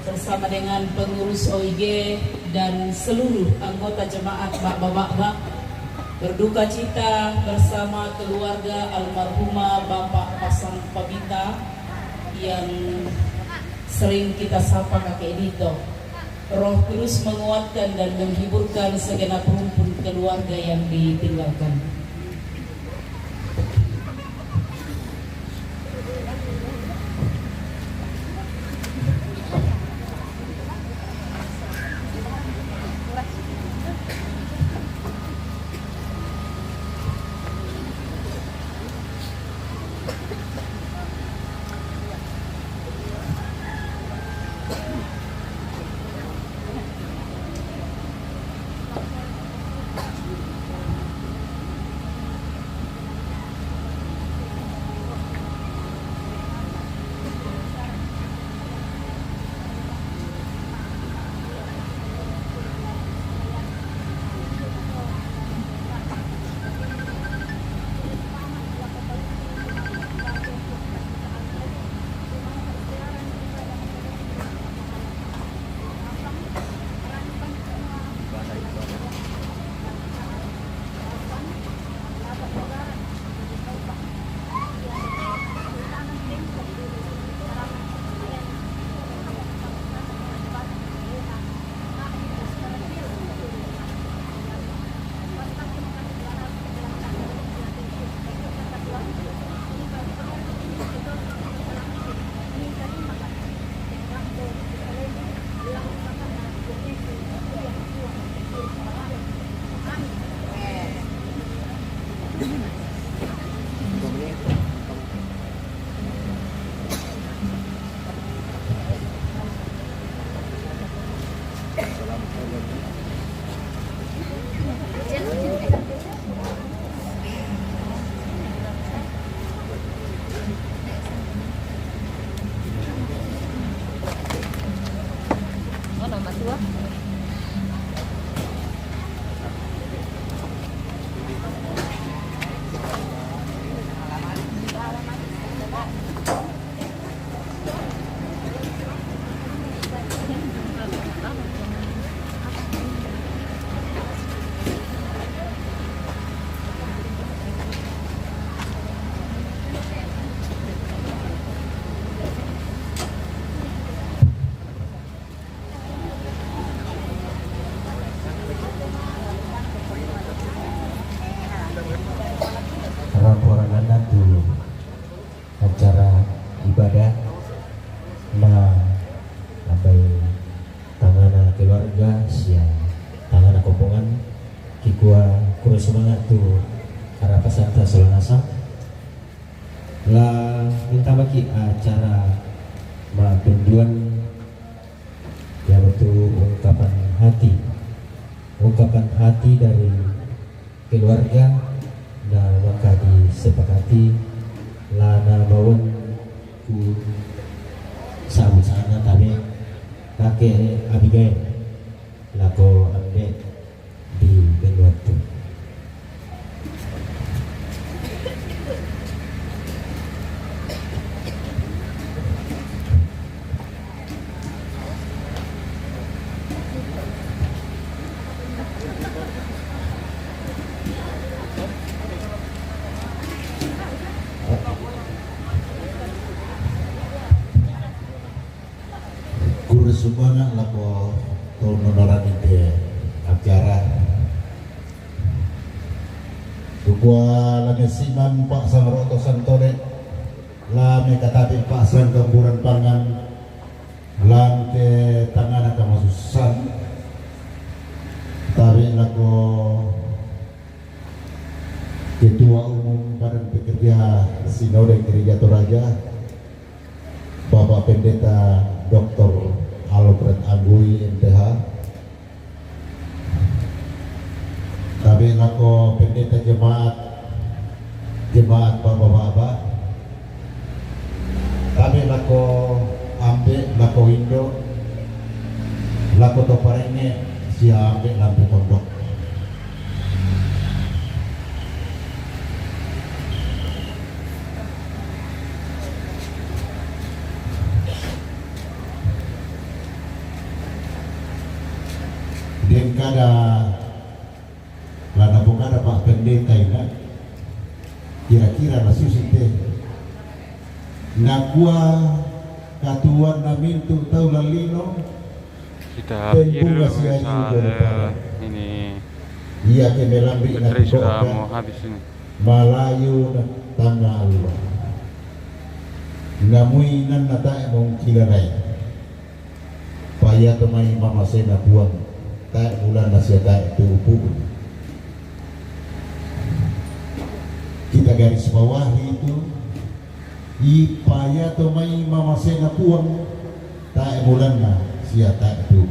bersama dengan pengurus OIG dan seluruh anggota jemaat Bapak-Bapak berduka cita bersama keluarga almarhumah Bapak Pasang Pabita yang sering kita sapa Kakek Dito. Roh Kudus menguatkan dan menghiburkan segenap rumpun keluarga yang ditinggalkan. ibadah na abai tangana keluarga sia tangana kompongan kikua kuro semangat tu karena peserta Solanasam lah minta bagi acara penjuan yang itu ungkapan hati dari keluarga dan maka disepakati lana bawon ku sambut sana tapi kakek Abigail lako ande di Benuatu. Semuanya lako tahun nonoran itu acara Tukua lagi siman Pak Sangroto Santore lame katapi Pak San Kamburan Pangan lanke tangan akan masusan tapi lako Ketua Umum Badan Pekerja Sinode Gereja Toraja Bapak Pendeta Dr. Alfred Agui MTH tapi lako pendeta jemaat bapak-bapak tapi lako ambe lako Indo lako toparene sia ambe lambe pondok dan kada lana bukan Pak Pendeta ini kira-kira nasi sinte nakua katuan namintu tahu lalino kita akhiri dulu pemirsa ini iya kemelambi baterai sudah mau habis ini. Malayu tangga Allah ngamuinan nata emong kilanay paya kemai mama sena buang tak bulan nasi tak tubuh kita garis bawahi itu ipaya tomai mama sena puang tak bulan na sia tak tubuh